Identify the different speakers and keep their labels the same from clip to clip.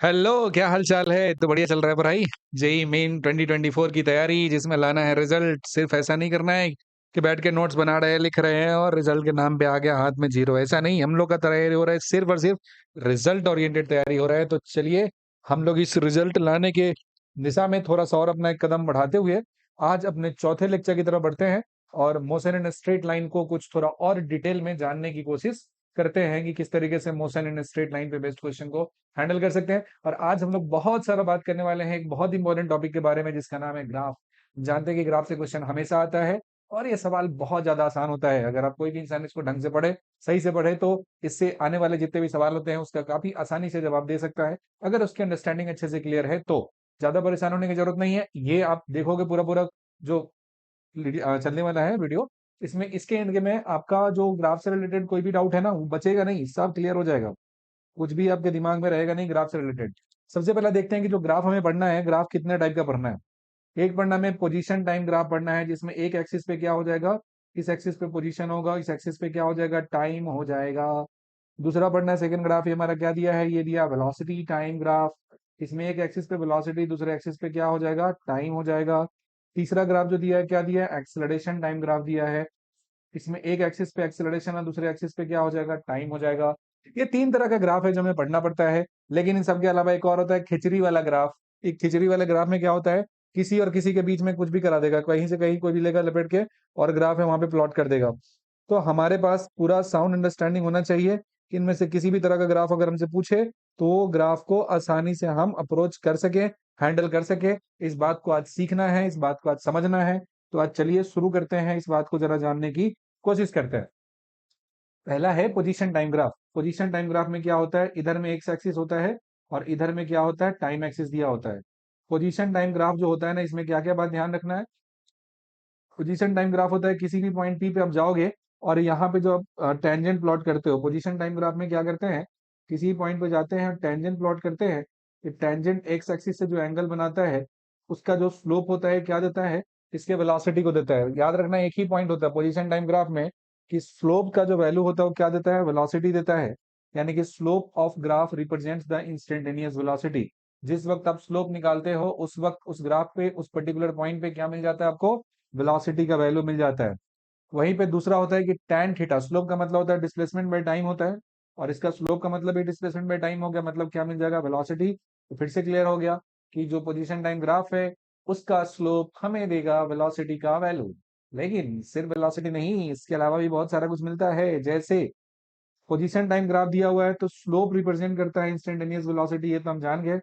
Speaker 1: Hello, क्या हाल चाल है? तो बढ़िया चल रहा है पढ़ाई। जेई मेन 2024 की तैयारी जिसमें लाना है रिजल्ट। सिर्फ ऐसा नहीं करना है कि बैठ के नोट्स बना रहे हैं, लिख रहे हैं और रिजल्ट के नाम पे आ गया हाथ में जीरो। ऐसा नहीं, हम लोग का तैयारी हो रहा है सिर्फ और सिर्फ रिजल्ट ओरिएंटेड तैयारी हो रहा है। तो चलिए हम लोग इस रिजल्ट लाने के दिशा में थोड़ा सा और अपना एक कदम बढ़ाते हुए आज अपने चौथे लेक्चर की तरफ बढ़ते हैं और मोशन इन स्ट्रेट लाइन को कुछ थोड़ा और डिटेल में जानने की कोशिश करते हैं कि किस तरीके से मोशन इन स्ट्रेट लाइन पे बेस्ड क्वेश्चन को हैंडल कर सकते हैं। और आज हम लोग बहुत सारा बात करने वाले हैं एक बहुत इंपॉर्टेंट टॉपिक के बारे में जिसका नाम है ग्राफ। जानते हैं कि ग्राफ से क्वेश्चन हमेशा आता है और ये सवाल बहुत ज्यादा आसान होता है। अगर आप कोई भी इंसान इसको ढंग से पढ़े, सही से पढ़े, तो इससे आने वाले जितने भी सवाल होते हैं उसका काफी आसानी से जवाब दे सकता है। अगर उसकी अंडरस्टैंडिंग अच्छे से क्लियर है तो ज्यादा परेशान होने की जरूरत नहीं है। ये आप देखोगे पूरा पूरा जो चलने वाला है वीडियो, इसमें इसके एंड में आपका जो ग्राफ से रिलेटेड कोई भी डाउट है ना वो बचेगा नहीं, सब क्लियर हो जाएगा। कुछ भी आपके दिमाग में रहेगा नहीं ग्राफ से रिलेटेड। सबसे पहले देखते हैं कि जो ग्राफ हमें पढ़ना है, ग्राफ कितने टाइप का पढ़ना है। एक पढ़ना में पोजीशन टाइम ग्राफ पढ़ना है जिसमें एक एक्सिस पे क्या हो जाएगा, इस एक्सिस पे पोजीशन होगा, इस एक्सिस पे क्या हो जाएगा, टाइम हो जाएगा। दूसरा पढ़ना है सेकंड ग्राफ, ये हमारा क्या दिया है, ये दिया वेलोसिटी टाइम ग्राफ। इसमें एक एक्सिस पे वेलोसिटी, दूसरे एक्सिस पे क्या हो जाएगा, टाइम हो जाएगा। तीसरा ग्राफ जो दिया है क्या दिया है, एक्सेलरेशन टाइम ग्राफ दिया है। इसमें एक एक्सिस पे एक्सेलरेशन है, दूसरे एक्सिस पे क्या हो जाएगा, टाइम हो जाएगा। ये तीन तरह का ग्राफ है जो हमें पढ़ना पड़ता है। लेकिन इन सबके अलावा एक और होता है खिचड़ी वाला ग्राफ। एक खिचड़ी वाले ग्राफ में क्या होता है, किसी और किसी के बीच में कुछ भी करा देगा, कहीं से कहीं कोई भी लेगा लपेट के और ग्राफ है वहां पे प्लॉट कर देगा। तो हमारे पास पूरा साउंड अंडरस्टैंडिंग होना चाहिए कि इनमें से किसी भी तरह का ग्राफ अगर हमसे पूछे तो ग्राफ को आसानी से हम अप्रोच कर सके, हैंडल कर सके। इस बात को आज सीखना है, इस बात को आज समझना है। तो आज चलिए शुरू करते हैं, इस बात को जरा जानने की कोशिश करते हैं। पहला है position time graph. Position time graph में क्या होता है, इधर में एक्स एक्सिस होता है और इधर में क्या होता है, टाइम एक्सिस दिया होता है। पोजीशन टाइम ग्राफ जो होता है ना, इसमें क्या क्या बात ध्यान रखना है। पोजीशन टाइम ग्राफ होता है किसी भी पॉइंट पी पे आप जाओगे और यहाँ पे जो आप टेंजेंट प्लॉट करते हो, पोजीशन टाइम ग्राफ में क्या करते हैं, किसी पॉइंट पे जाते हैं और टेंजेंट प्लॉट करते हैं। ये टेंजेंट एक्स एक्सिस से जो एंगल बनाता है उसका जो स्लोप होता है क्या देता है, इसके वेलोसिटी को देता है। याद रखना एक ही पॉइंट होता है पोजीशन टाइम ग्राफ में कि स्लोप का जो वैल्यू होता है वो क्या देता है, वेलोसिटी देता है। यानी कि slope of graph represents the instantaneous velocity. जिस वक्त आप स्लोप निकालते हो उस वक्त उस ग्राफ पे उस पर्टिकुलर पॉइंट पे क्या मिल जाता है आपको, वेलोसिटी का वैल्यू मिल जाता है। वहीं पे दूसरा होता है कि tan थीटा, स्लोप का मतलब होता है डिस्प्लेसमेंट बाय टाइम होता है और इसका स्लोप का मतलब भी डिस्प्लेसमेंट बाय टाइम हो गया, मतलब क्या मिल जाएगा, वेलोसिटी। तो फिर से क्लियर हो गया कि जो पोजीशन टाइम ग्राफ है उसका स्लोप हमें देगा वेलोसिटी का वैल्यू। लेकिन सिर्फ वेलोसिटी नहीं, इसके अलावा भी बहुत सारा कुछ मिलता है। जैसे पोजीशन टाइम ग्राफ दिया हुआ है तो स्लोप रिप्रेजेंट करता है इंस्टेंटेनियस वेलोसिटी, ये तो हम जान गए।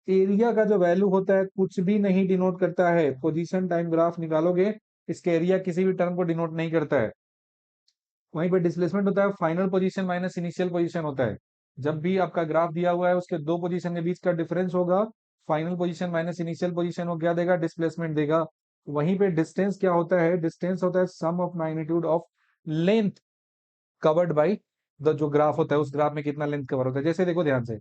Speaker 1: एरिया का जो वैल्यू होता है कुछ भी नहीं डिनोट करता है। पोजीशन टाइम ग्राफ निकालोगे, इसके एरिया किसी भी टर्म को डिनोट नहीं करता है। वहीं पे डिस्प्लेसमेंट होता है final position minus initial position होता है। जब भी आपका ग्राफ दिया हुआ है उसके दो पोजीशन के बीच का डिफरेंस होगा, final position minus initial position हो क्या देगा, डिस्प्लेसमेंट देगा। वहीं पे डिस्टेंस क्या होता है, डिस्टेंस होता है sum of magnitude of length covered by the, जो ग्राफ होता है उस ग्राफ में कितना लेंथ कवर होता है। जैसे देखो ध्यान से,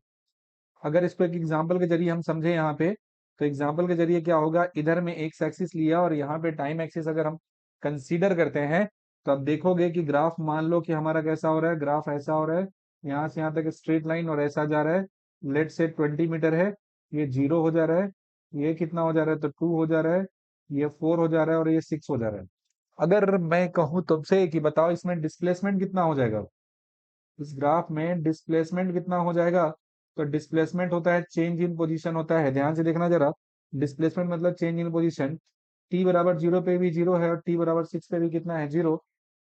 Speaker 1: अगर इसको एक एग्जांपल के जरिए हम समझे यहाँ पे, तो एग्जांपल के जरिए क्या होगा, इधर में एक एक्सिस लिया और यहाँ पे टाइम एक्सिस अगर हम कंसीडर करते हैं तो अब देखोगे कि ग्राफ मान लो कि हमारा कैसा हो रहा है, ग्राफ ऐसा हो रहा है, यहाँ से यहाँ तक स्ट्रेट लाइन और ऐसा जा रहा है। लेट से 20 मीटर है, ये 0 हो जा रहा है, ये कितना हो जा रहा है, तो 2 हो जा रहा है, ये 4 हो जा रहा है और ये 6 हो जा रहा है। अगर मैं कहूँ तुमसे कि बताओ इसमें डिस्प्लेसमेंट कितना हो जाएगा, इस ग्राफ में डिस्प्लेसमेंट कितना हो जाएगा। तो डिस्प्लेसमेंट होता है चेंज इन पोजीशन होता है, ध्यान से देखना जरा। डिस्प्लेसमेंट मतलब चेंज इन पोजीशन। टी बराबर 0 पे भी 0 है और टी बराबर 6 पे भी कितना है, 0।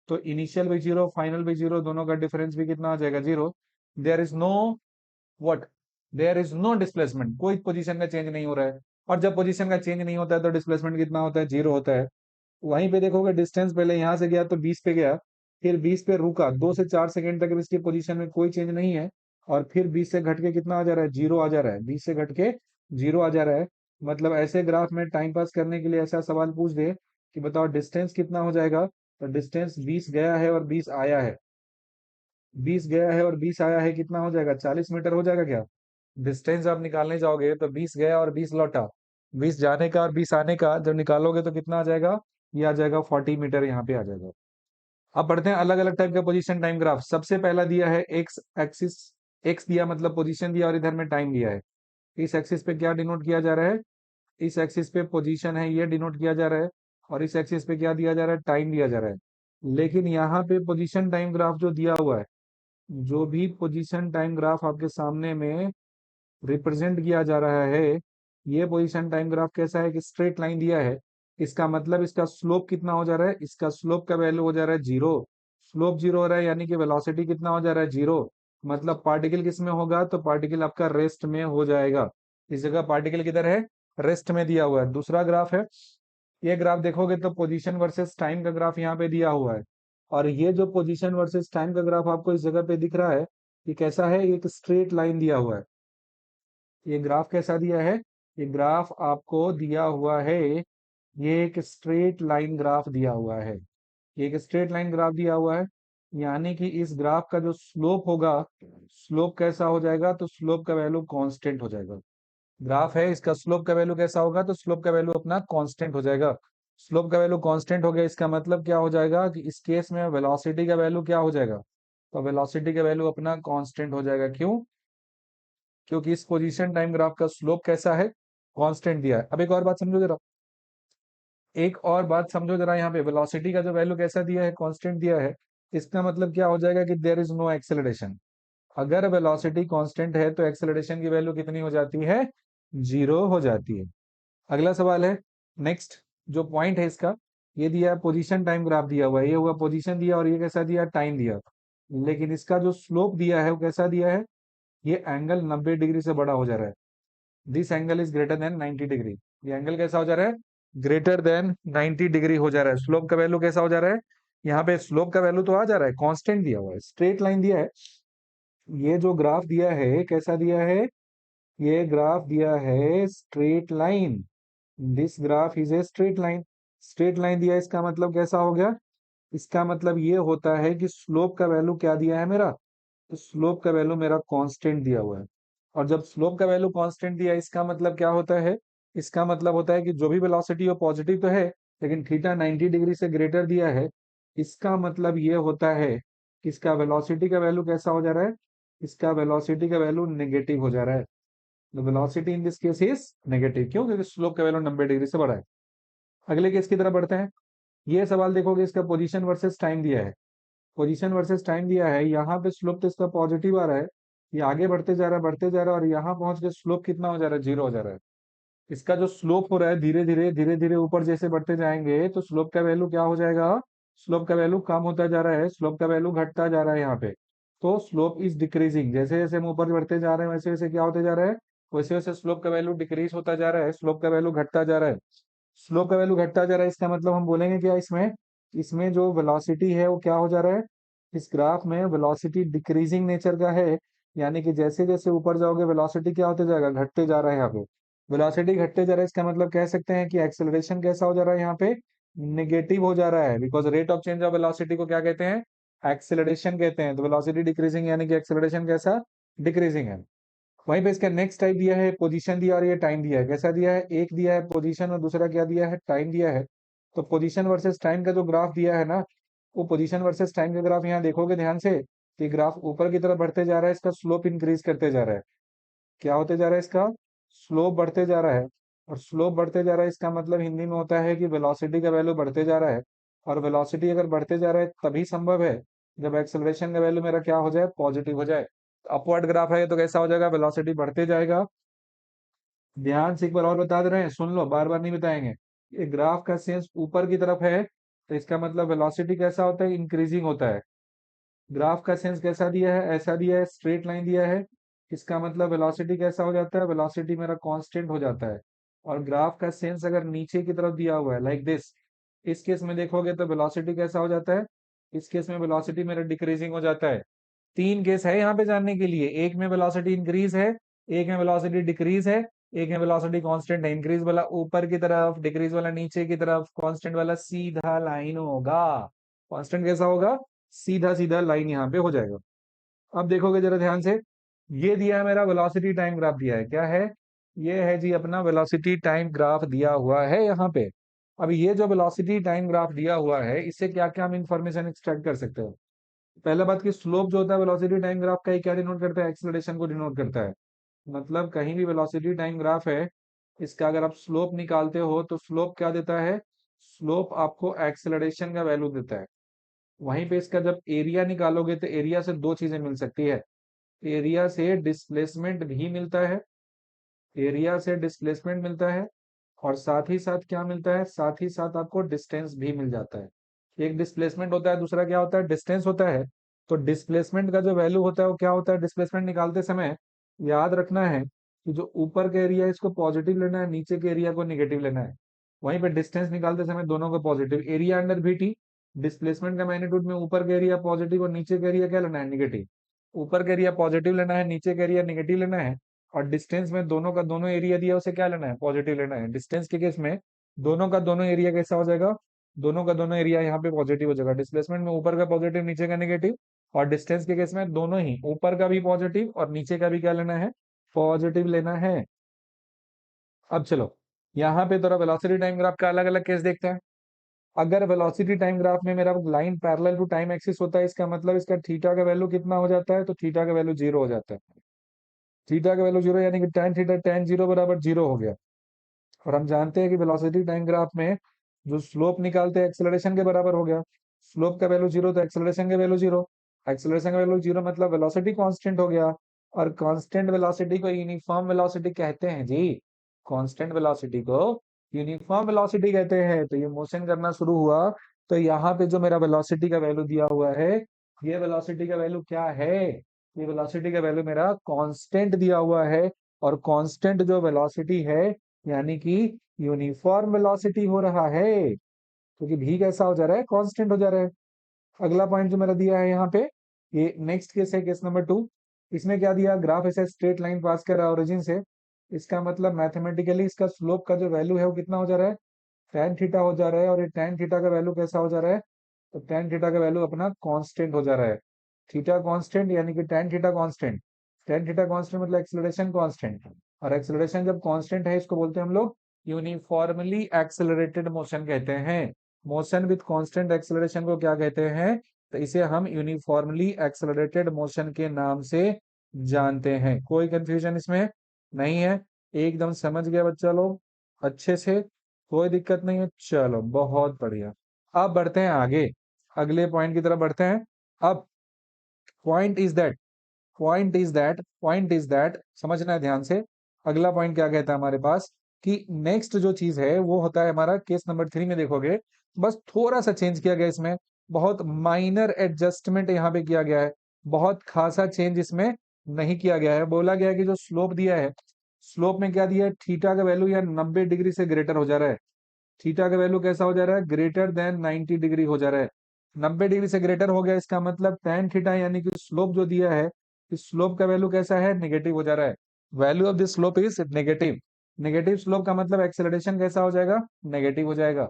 Speaker 1: तो इनिशियल भी 0, फाइनल भी 0, दोनों का डिफरेंस भी कितना आ जाएगा, 0। There is no what, there is no displacement, कोई पोजीशन का चेंज नहीं हो रहा है। और जब पोजीशन का चेंज नहीं होता है तो डिस्प्लेसमेंट कितना होता है, 0 होता है। वहीं पे देखोगे डिस्टेंस पहले यहाँ से गया तो 20 पे गया, फिर 20 पे रुका, 2 से 4 सेकंड तक इसकी पोजीशन में कोई चेंज नहीं है। और फिर 20 से घट के कितना आ जा रहा है, 0 आ जा रहा है, 20 से घट के 0 आ जा रहा है। मतलब ऐसे ग्राफ में टाइम पास करने के लिए ऐसा सवाल पूछ दे कि बताओ डिस्टेंस कितना हो जाएगा, तो डिस्टेंस 20 गया है और 20 आया है, 20 गया है और 20 आया है, कितना हो जाएगा, 40 मीटर हो जाएगा क्या। डिस्टेंस आप निकालने जाओगे तो 20 गया और 20 लौटा, 20 जाने का और 20 आने का जब निकालोगे तो कितना आ जाएगा, ये आ जाएगा 40 मीटर, यहाँ पे आ जाएगा। अब पढ़ते हैं अलग अलग टाइप का पोजीशन टाइम ग्राफ। सबसे पहला दिया है एक्स एक्सिस, एक्स दिया मतलब पोजीशन दिया और इधर में टाइम दिया है। इस एक्सिस पे क्या डिनोट किया जा रहा है, इस एक्सिस पे पोजीशन है ये डिनोट किया जा रहा है, और इस एक्सिस पे क्या दिया जा रहा है, टाइम दिया जा रहा है। लेकिन यहाँ पे पोजीशन टाइम ग्राफ जो दिया हुआ है, जो भी पोजीशन टाइम ग्राफ आपके सामने में रिप्रेजेंट किया जा रहा है, ये पोजीशन टाइम ग्राफ कैसा है कि स्ट्रेट लाइन दिया है। इसका मतलब इसका स्लोप कितना हो जा रहा है, इसका स्लोप का वैल्यू हो जा रहा है जीरो। स्लोप जीरो हो रहा है यानी कि वेलोसिटी कितना हो जा रहा है, जीरो। मतलब पार्टिकल किस में होगा, तो पार्टिकल आपका रेस्ट में हो जाएगा। इस जगह पार्टिकल किधर है, रेस्ट में दिया हुआ है। दूसरा ग्राफ है, ये ग्राफ देखोगे तो पोजीशन वर्सेस टाइम का ग्राफ यहाँ पे दिया हुआ है। और ये जो पोजीशन वर्सेस टाइम का ग्राफ आपको इस जगह पे दिख रहा है, ये कैसा है, एक स्ट्रेट लाइन दिया हुआ है। ये ग्राफ कैसा दिया है, ये ग्राफ आपको दिया हुआ है, ये एक स्ट्रेट लाइन ग्राफ दिया हुआ है। ये एक स्ट्रेट लाइन ग्राफ दिया हुआ है, यानी कि इस ग्राफ का जो स्लोप होगा, स्लोप कैसा हो जाएगा, तो स्लोप का वैल्यू कांस्टेंट हो जाएगा। ग्राफ है, इसका स्लोप का वैल्यू कैसा होगा, तो स्लोप का वैल्यू अपना कांस्टेंट हो जाएगा। स्लोप का वैल्यू कांस्टेंट हो गया, इसका मतलब क्या हो जाएगा कि इस केस में वेलोसिटी का वैल्यू क्या हो जाएगा, तो वेलोसिटी का वैल्यू अपना कांस्टेंट हो जाएगा। क्यों, क्योंकि इस पोजीशन टाइम ग्राफ का स्लोप कैसा है, कांस्टेंट दिया है। अब एक और बात समझो जरा, एक और बात समझो जरा, यहाँ पे वेलोसिटी का जो वैल्यू कैसा दिया है, कांस्टेंट दिया है। इसका मतलब क्या हो जाएगा कि देयर इज नो एक्सेलरेशन। अगर वेलोसिटी कांस्टेंट है तो एक्सेलरेशन की वैल्यू कितनी हो जाती है, जीरो हो जाती है। अगला सवाल है, नेक्स्ट जो पॉइंट है इसका, ये दिया है पोजीशन टाइम ग्राफ दिया हुआ है, ये हुआ पोजीशन दिया और ये कैसा दिया, टाइम दिया। लेकिन इसका जो स्लोप दिया है वो कैसा दिया है, ये एंगल 90 डिग्री से बड़ा हो जा रहा है। This angle is greater than 90 degree. ये एंगल कैसा हो जा रहा है, ग्रेटर देन 90 डिग्री हो जा रहा है। स्लोप का वैल्यू कैसा हो जा रहा है, यहाँ पे स्लोप का वैल्यू तो आ जा रहा है, कांस्टेंट दिया हुआ है, स्ट्रेट लाइन दिया है। ये जो ग्राफ दिया है कैसा दिया है, ये ग्राफ दिया है straight line. This graph is a straight line. Straight line दिया है, इसका मतलब कैसा हो गया, इसका मतलब ये होता है कि स्लोप का वैल्यू क्या दिया है मेरा, तो स्लोप का वैल्यू मेरा कांस्टेंट दिया हुआ है। और जब स्लोप का वैल्यू कांस्टेंट दिया है, इसका मतलब क्या होता है, इसका मतलब होता है कि जो भी वेलोसिटी हो पॉजिटिव तो है, लेकिन थीटा 90 डिग्री से ग्रेटर दिया है। इसका मतलब ये होता है कि इसका वेलोसिटी का वैल्यू कैसा हो जा रहा है, इसका वेलोसिटी का वैल्यू नेगेटिव हो जा रहा है। The velocity in this case is negative. क्यों, क्योंकि स्लोप का वैल्यू 90 डिग्री से बड़ा है। अगले केस की तरफ बढ़ते हैं। ये सवाल देखोगे, इसका पोजीशन वर्सेस टाइम दिया है। पोजीशन वर्सेस टाइम दिया है, यहाँ पे स्लोप तो इसका पॉजिटिव आ रहा है, ये आगे बढ़ते जा रहा है बढ़ते जा रहा है, और यहाँ पहुंच के स्लोप कितना हो जा रहा है, जीरो हो जा रहा है। इसका जो स्लोप हो रहा है, धीरे धीरे ऊपर जैसे बढ़ते जाएंगे तो स्लोप का वैल्यू क्या हो जाएगा, स्लोप का वैल्यू कम होता जा रहा है, स्लोप का वैल्यू घटता जा रहा है यहाँ पे। तो स्लोप इज डिक्रीजिंग, जैसे जैसे हम ऊपर बढ़ते जा रहे हैं वैसे वैसे क्या होते जा रहा है, वैसे वैसे स्लोप का वैल्यू डिक्रीज होता जा रहा है, स्लोप का वैल्यू घटता जा रहा है। स्लोप का वैल्यू घटता जा रहा है, इसका मतलब हम बोलेंगे क्या, इसमें इसमें जो वेलोसिटी है वो क्या हो जा रहा है, इस ग्राफ में वेलोसिटी डिक्रीजिंग नेचर का है। यानी कि जैसे जैसे ऊपर जाओगे वेलोसिटी क्या होते जाएगा, घटते जा रहा है यहाँ पे। वेलोसिटी घटते जा रहा है, इसका मतलब कह सकते हैं कि एक्सेलरेशन कैसा हो जा रहा है, यहाँ पे नेगेटिव हो जा रहा है। Because rate of change of velocity को क्या कहते हैं, एक्सेलरेशन कहते हैं। तो वेलोसिटी डिक्रीजिंग यानी कि एक्सेलरेशन कैसा, डिक्रीजिंग है। वहीं पे इसका नेक्स्ट टाइप दिया है, पोजीशन दिया और ये टाइम दिया है। कैसा दिया है, एक दिया है पोजीशन और दूसरा क्या दिया है, टाइम दिया है। तो पोजीशन वर्सेस टाइम का जो ग्राफ दिया है ना, वो पोजीशन वर्सेस टाइम का ग्राफ यहाँ देखोगे ध्यान से, कि ग्राफ ऊपर की तरफ बढ़ते जा रहा है, इसका स्लोप इंक्रीज करते जा रहा है। क्या होते जा रहा है, इसका स्लोप बढ़ते जा रहा है। और स्लोप बढ़ते जा रहा है, इसका मतलब हिंदी में होता है कि वेलोसिटी का वैल्यू बढ़ते जा रहा है। और वेलोसिटी अगर बढ़ते जा रहा है तभी संभव है जब एक्सेलरेशन का वैल्यू मेरा क्या हो जाए, पॉजिटिव हो जाए। अपवर्ड ग्राफ है तो कैसा हो जाएगा, वेलोसिटी बढ़ते जाएगा। ध्यान से एक बार और बता दे रहे हैं, सुन लो, बार बार नहीं बताएंगे। ये ग्राफ का सेंस ऊपर की तरफ है, तो इसका मतलब वेलोसिटी कैसा होता है, इंक्रीजिंग होता है। ग्राफ का सेंस कैसा दिया है, ऐसा दिया है, स्ट्रेट लाइन दिया है। इसका मतलब वेलोसिटी कैसा हो जाता है, वेलोसिटी मेरा कांस्टेंट हो जाता है। और ग्राफ का सेंस अगर नीचे की तरफ दिया हुआ है लाइक दिस, इस केस में देखोगे तो वेलोसिटी कैसा हो जाता है, इस केस में वेलोसिटी मेरा डिक्रीजिंग हो जाता है। तीन केस है यहाँ पे जानने के लिए, एक में वेलोसिटी इंक्रीज है, एक में वेलोसिटी डिक्रीज है, एक में वेलोसिटी कांस्टेंट है। इंक्रीज वाला ऊपर की तरफ, डिक्रीज वाला नीचे की तरफ, कांस्टेंट वाला सीधा लाइन होगा। कांस्टेंट कैसा होगा, सीधा सीधा लाइन यहाँ पे हो जाएगा। अब देखोगे जरा ध्यान से, ये दिया है मेरा वेलोसिटी टाइम ग्राफ दिया है, क्या है, ये है जी अपना वेलोसिटी टाइम ग्राफ दिया हुआ है यहाँ पे। अब ये जो वेलोसिटी टाइम ग्राफ दिया हुआ है, इससे क्या क्या हम इंफॉर्मेशन एक्सट्रैक्ट कर सकते हैं। पहला बात की स्लोप जो होता है वेलोसिटी टाइम ग्राफ का, ये क्या डिनोट करता है, एक्सेलरेशन को डिनोट करता है। मतलब कहीं भी वेलोसिटी टाइम ग्राफ है, इसका अगर आप स्लोप निकालते हो तो स्लोप क्या देता है? स्लोप आपको एक्सेलरेशन का वैल्यू देता है। वहीं पे इसका जब एरिया निकालोगे तो एरिया से दो चीजें मिल सकती है। एरिया से डिस्प्लेसमेंट भी मिलता है, एरिया से डिस्प्लेसमेंट मिलता है, और साथ ही साथ क्या मिलता है? साथ ही साथ आपको डिस्टेंस भी मिल जाता है। एक डिस्प्लेसमेंट होता है, दूसरा क्या होता है? डिस्टेंस होता है। तो डिस्प्लेसमेंट का जो वैल्यू होता है वो क्या होता है? डिस्प्लेसमेंट निकालते समय याद रखना है कि जो ऊपर का एरिया है इसको पॉजिटिव लेना है, नीचे के एरिया को निगेटिव लेना है। वहीं पे डिस्टेंस निकालते समय दोनों को positive, area under VT, displacement का मैग्नीट्यूड में ऊपर का एरिया पॉजिटिव और नीचे का एरिया क्या लेना है? निगेटिव। ऊपर का एरिया पॉजिटिव लेना है, नीचे का एरिया निगेटिव लेना है। और डिस्टेंस में दोनों का दोनों एरिया दिया उसे क्या लेना है? पॉजिटिव लेना है। डिस्टेंस के केस में दोनों का दोनों एरिया कैसा हो जाएगा? दोनों का दोनों एरिया यहाँ पे पॉजिटिव हो जाएगा। डिस्प्लेसमेंट में ऊपर का पॉजिटिव नीचे का नेगेटिव, और डिस्टेंस के केस में दोनों ही ऊपर का भी पॉजिटिव और नीचे का भी क्या लेना है? पॉजिटिव लेना है। अब चलो यहाँ पे थोड़ा वेलोसिटी टाइम ग्राफ का अलग अलग केस देखते हैं। अगर वेलोसिटी टाइम ग्राफ में मेरा line parallel to time axis होता है, इसका मतलब इसका थीटा का वैल्यू कितना हो जाता है? तो थीटा का वैल्यू जीरो हो जाता है। थीटा का वैल्यू जीरो यानी कि tan थीटा tan जीरो बराबर जीरो हो गया। और हम जानते हैं कि वेलोसिटी टाइम ग्राफ में जो स्लोप निकालते हैं एक्सेलरेशन के बराबर हो गया। स्लोप का वैल्यू जीरो तो एक्सेलरेशन का वैल्यू जीरो, एक्सेलरेशन का वैल्यू जीरो मतलब वेलोसिटी कांस्टेंट हो गया। और कांस्टेंट वेलोसिटी को यूनिफॉर्म वेलोसिटी कहते हैं जी। कांस्टेंट वेलोसिटी को यूनिफॉर्म वेलोसिटी कहते हैं। तो ये मोशन करना शुरू हुआ, तो यहाँ पे जो मेरा वेलोसिटी का वैल्यू दिया हुआ है, ये वेलोसिटी का वैल्यू क्या है? ये वेलोसिटी का वैल्यू मेरा कांस्टेंट दिया हुआ है। और कांस्टेंट जो वेलोसिटी है यानी कि यूनिफॉर्म वेलोसिटी हो रहा है, क्योंकि भी कैसा हो जा रहा है? कांस्टेंट हो जा रहा है। अगला पॉइंट जो मेरा दिया है यहाँ पे, ये नेक्स्ट केस है, केस नंबर 2। इसमें क्या दिया? ग्राफ ऐसे स्ट्रेट लाइन पास कर रहा है ओरिजिन से। इसका मतलब मैथमेटिकली इसका स्लोप का जो वैल्यू है वो कितना हो जा रहा है? tan थीटा हो जा रहा है। और ये tan थीटा का वैल्यू कैसा हो जा रहा है? तो tan थीटा का वैल्यू अपना कांस्टेंट हो जा रहा है। थीटा कांस्टेंट यानी कि tan theta constant. tan theta constant मतलब एक्सेलरेशन कांस्टेंट। और एक्सेलरेशन जब कांस्टेंट है इसको बोलते हैं हम लोग यूनिफॉर्मली एक्सेलरेटेड मोशन कहते हैं। मोशन विद कांस्टेंट एक्सेलरेशन को क्या कहते हैं? तो इसे हम यूनिफॉर्मली एक्सेलरेटेड मोशन के नाम से जानते हैं। कोई कंफ्यूजन इसमें नहीं है? एकदम समझ गया बच्चा लोग अच्छे से? कोई दिक्कत नहीं है? चलो बहुत बढ़िया। अब बढ़ते हैं आगे, अगले पॉइंट की तरफ बढ़ते हैं। अब point is that point is that समझना है ध्यान से। अगला पॉइंट क्या कहता है हमारे पास कि नेक्स्ट जो चीज है वो होता है हमारा केस नंबर 3 में देखोगे, बस थोड़ा सा चेंज किया गया इसमें, बहुत माइनर एडजस्टमेंट यहाँ पे किया गया है। बहुत खासा चेंज इसमें नहीं किया गया है। बोला गया है कि जो स्लोप दिया है, स्लोप में क्या दिया है? थीटा का वैल्यू या 90 डिग्री से ग्रेटर हो जा रहा है। थीटा का वैल्यू कैसा हो जा रहा है? ग्रेटर देन 90 डिग्री हो जा रहा है। 90 डिग्री से ग्रेटर हो गया, इसका मतलब tan थीटा यानी कि स्लोप जो दिया है, इस स्लोप का वैल्यू कैसा है? नेगेटिव हो जा रहा है। Value of this slope is negative. Negative slope का मतलब एक्सेलरेशन कैसा हो जाएगा? नेगेटिव हो जाएगा।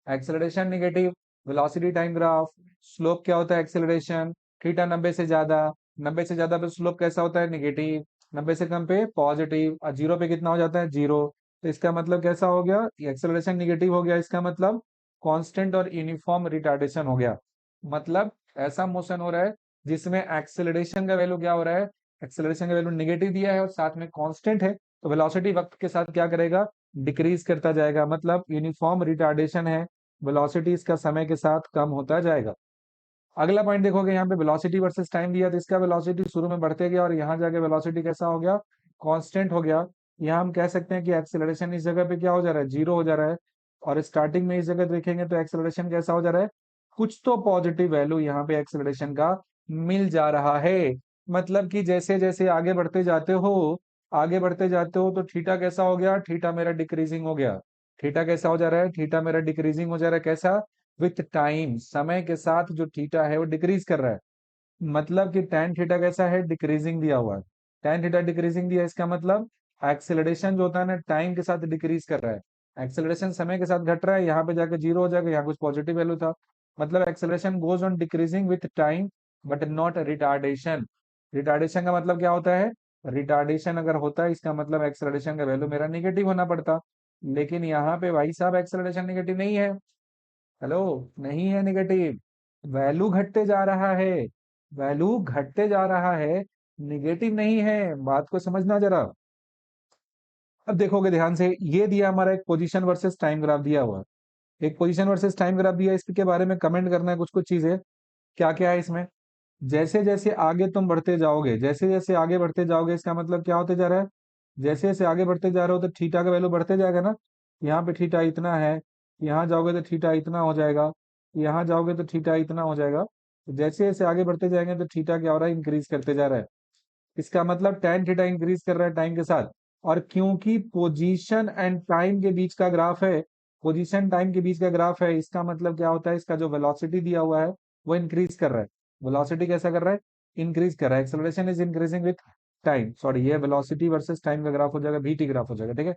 Speaker 1: Acceleration negative, velocity time graph, slope क्या होता है? एक्सेलरेशन। थीटा 90 से ज्यादा, 90 से ज्यादा पे स्लोप कैसा होता है? नेगेटिव। 90 से कम पे पॉजिटिव, और जीरो पे कितना हो जाता है? जीरो। तो इसका मतलब कैसा हो गया? एक्सेलरेशन निगेटिव हो गया, इसका मतलब कांस्टेंट और यूनिफॉर्म रिटार्डेशन हो गया। मतलब ऐसा मोशन हो रहा है जिसमें एक्सेलरेशन का वैल्यू क्या हो रहा है? एक्सेलरेशन का वैल्यू नेगेटिव दिया है और साथ में कांस्टेंट है, तो वेलोसिटी वक्त के साथ क्या करेगा? डिक्रीज करता जाएगा। मतलब यूनिफॉर्म रिटार्डेशन है, वेलोसिटी इसका समय के साथ कम होता जाएगा। अगला पॉइंट देखोगे यहाँ पे वेलोसिटी वर्सेस टाइम दिया, तो इसका वेलोसिटी शुरू में बढ़ते गया और यहाँ जाके वेलोसिटी कैसा हो गया? कांस्टेंट हो गया। यहाँ हम कह सकते हैं कि एक्सेलरेशन इस जगह पे क्या हो जा रहा है? जीरो हो जा रहा है। और स्टार्टिंग में इस जगह देखेंगे तो एक्सेलरेशन कैसा हो जा रहा है? कुछ तो पॉजिटिव वैल्यू यहाँ पे एक्सेलरेशन का मिल जा रहा है। मतलब कि जैसे जैसे आगे बढ़ते जाते हो तो थीटा कैसा हो गया? थीटा मेरा डिक्रीजिंग हो गया। थीटा कैसा हो जा रहा है? थीटा मेरा डिक्रीजिंग हो जा रहा है। कैसा? विथ टाइम, समय के साथ जो थीटा है वो डिक्रीज कर रहा है। मतलब कि tan थीटा कैसा है? डिक्रीजिंग दिया हुआ है। tan थीटा डिक्रीजिंग दिया, इसका मतलब एक्सेलरेशन जो होता है ना टाइम के साथ डिक्रीज कर रहा है। एक्सेलरेशन समय के साथ घट रहा है, यहाँ पे जाकर जीरो हो जाएगा, यहाँ कुछ पॉजिटिव वैल्यू था। मतलब acceleration goes on decreasing with time but not retardation. Retardation का मतलब क्या होता है? रिटार्डेशन अगर होता है इसका मतलब एक्सेलरेशन का वैल्यू मेरा निगेटिव होना पड़ता। लेकिन यहाँ पे भाई साहब एक्सेलरेशन निगेटिव नहीं है। हेलो, नहीं है नेगेटिव। वैल्यू घटते जा रहा है, वैल्यू घटते जा रहा है, नेगेटिव नहीं है। बात को समझना जरा। अब देखोगे ध्यान से, ये दिया हमारा एक पोजीशन वर्सेस टाइम ग्राफ दिया हुआ है, एक पोजीशन वर्सेस टाइम ग्राफ दिया है, इसके बारे में कमेंट करना है कुछ कुछ चीजें। क्या क्या है इसमें? जैसे जैसे आगे तुम बढ़ते जाओगे, जैसे जैसे आगे बढ़ते जाओगे, इसका मतलब क्या होते जा रहा है? जैसे जैसे आगे बढ़ते जा रहे हो तो थीटा का वैल्यू बढ़ते जाएगा ना। यहाँ पे थीटा इतना है, यहाँ जाओगे तो थीटा इतना हो जाएगा, यहाँ जाओगे तो थीटा इतना हो जाएगा। तो जैसे जैसे आगे बढ़ते जाएंगे तो थीटा क्या हो रहा है? इंक्रीज करते जा रहा है। इसका मतलब tan थीटा इंक्रीज कर रहा है टाइम के साथ। और क्योंकि पोजीशन एंड टाइम के बीच का ग्राफ है, पोजीशन टाइम के बीच का ग्राफ है, इसका मतलब क्या होता है? इसका जो वेलोसिटी दिया हुआ है वो इंक्रीज कर रहा है। वेलोसिटी कैसा कर रहा है? इंक्रीज कर रहा है। Acceleration is increasing with time, sorry ये वेलोसिटी वर्सेस टाइम का ग्राफ हो जाएगा, वीटी ग्राफ हो जाएगा, ठीक है।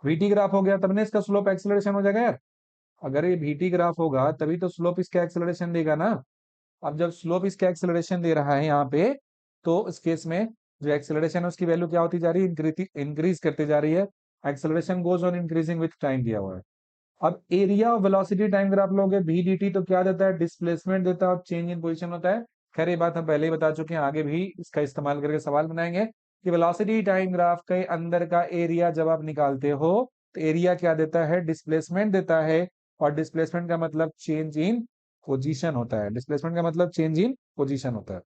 Speaker 1: वीटी ग्राफ हो गया तब ना इसका स्लोप एक्सेलरेशन हो जाएगा यार। अगर ये वीटी ग्राफ होगा तभी तो स्लोप इसका एक्सेलरेशन देगा ना। अब जब स्लोप इसका एक्सेलरेशन दे रहा है यहाँ पे, तो इस केस में जो एक्सेलरेशन है उसकी वैल्यू क्या होती जा रही है? इंक्रीज करते जा रही है। Acceleration goes on increasing with time दिया हुआ है। अब एरिया और वेलोसिटी टाइम ग्राफ लोगे भी dt, तो क्या देता है? डिस्प्लेसमेंट देता है और चेंज इन पोजीशन होता है। खैर ये बात हम पहले ही बता चुके हैं, आगे भी इसका इस्तेमाल करके सवाल बनाएंगे कि वेलोसिटी टाइम ग्राफ के अंदर का एरिया जब आप निकालते हो तो एरिया क्या देता है? डिस्प्लेसमेंट देता है। और डिस्प्लेसमेंट का मतलब चेंज इन पोजीशन होता है, डिस्प्लेसमेंट का मतलब चेंज इन पोजीशन होता है।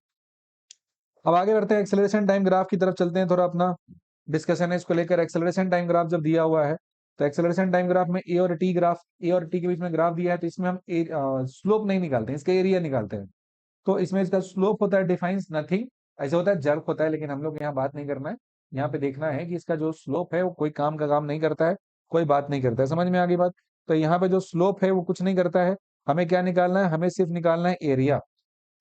Speaker 1: अब आगे बढ़ते हैं, एक्सेलरेशन टाइम ग्राफ की तरफ चलते हैं, थोड़ा अपना डिस्कशन है इसको लेकर। एक्सेलरेशन टाइम ग्राफ जब दिया हुआ है तो एक्सेलरेशन टाइम ग्राफ में ए और टी ग्राफ, ए और टी के बीच में ग्राफ दिया है, तो इसमें हम स्लोप नहीं निकालते हैं, इसका एरिया निकालते हैं। तो इसमें इसका स्लोप होता है डिफाइंस नथिंग, ऐसे होता है जर्क होता है, लेकिन हम लोग यहाँ बात नहीं करना है। यहाँ पे देखना है कि इसका जो स्लोप है वो कोई काम का काम नहीं करता है, कोई बात नहीं करता है, समझ में आ गई बात? तो यहाँ पे जो स्लोप है वो कुछ नहीं करता है। हमें क्या निकालना है? हमें सिर्फ निकालना है area.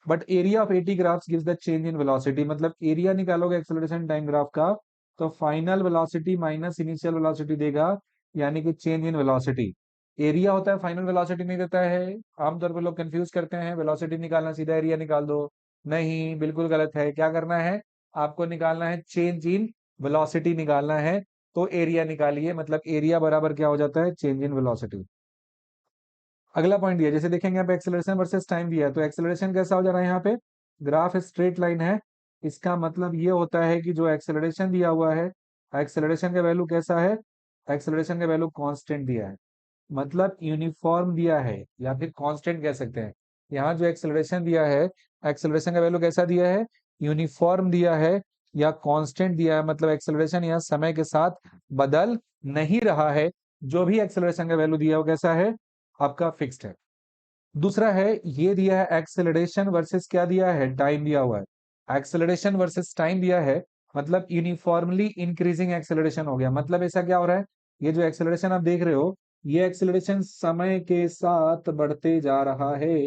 Speaker 1: But area of 80 graphs gives the change in velocity, मतलब एरिया निकालोगे एक्सेलरेशन टाइम ग्राफ का तो final velocity minus initial velocity देगा, यानी कि चेंज इन वेलोसिटी। एरिया होता है, फाइनल वेलोसिटी नहीं देता है। आमतौर पर लोग कंफ्यूज करते हैं, वेलोसिटी निकालना सीधा एरिया निकाल दो। नहीं, बिल्कुल गलत है। क्या करना है? आपको निकालना है चेंज इन वेलोसिटी निकालना है। तो एरिया निकालिए, मतलब एरिया बराबर क्या हो जाता है? Change in velocity. अगला पॉइंट दिया, जैसे देखेंगे यहाँ पे एक्सेलरेशन वर्सेस टाइम दिया है, तो एक्सेलरेशन कैसा हो जा रहा है? यहाँ पे ग्राफ स्ट्रेट लाइन है। इसका मतलब ये होता है कि जो एक्सेलरेशन दिया हुआ है, एक्सेलरेशन का वैल्यू कैसा है? एक्सेलरेशन का वैल्यू कांस्टेंट दिया है, मतलब यूनिफॉर्म दिया है या फिर कांस्टेंट कह सकते हैं। यहाँ जो एक्सेलरेशन दिया है, एक्सेलरेशन का वैल्यू कैसा दिया है? यूनिफॉर्म दिया है या कांस्टेंट दिया है, मतलब एक्सेलरेशन यहाँ समय के साथ बदल नहीं रहा है। जो भी एक्सेलरेशन का वैल्यू दिया है वो कैसा है? आपका फिक्स्ड है। दूसरा है, ये दिया है एक्सेलरेशन वर्सेस क्या दिया है? टाइम दिया हुआ है। एक्सेलरेशन वर्सेस टाइम दिया है, मतलब यूनिफॉर्मली इंक्रीजिंग एक्सेलरेशन हो गया। मतलब ऐसा क्या हो रहा है? ये जो एक्सेलरेशन आप देख रहे हो, ये एक्सेलरेशन समय के साथ बढ़ते जा रहा है।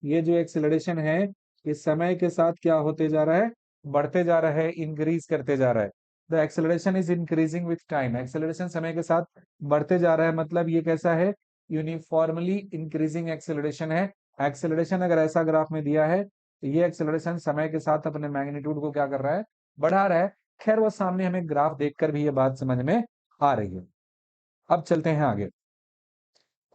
Speaker 1: ये जो एक्सेलरेशन है, ये समय के साथ क्या होते जा रहा है? बढ़ते जा रहा है, इंक्रीज करते जा रहा है। The acceleration is increasing with time, acceleration समय के साथ बढ़ते जा रहा है, मतलब ये कैसा है? यूनिफॉर्मली इंक्रीजिंग एक्सेलरेशन है। एक्सेलरेशन अगर ऐसा ग्राफ में दिया है तो ये एक्सेलरेशन समय के साथ अपने मैग्नीट्यूड को क्या कर रहा है? बढ़ा रहा है। खैर वो सामने हमें ग्राफ देखकर भी ये बात समझ में आ रही है। अब चलते हैं आगे।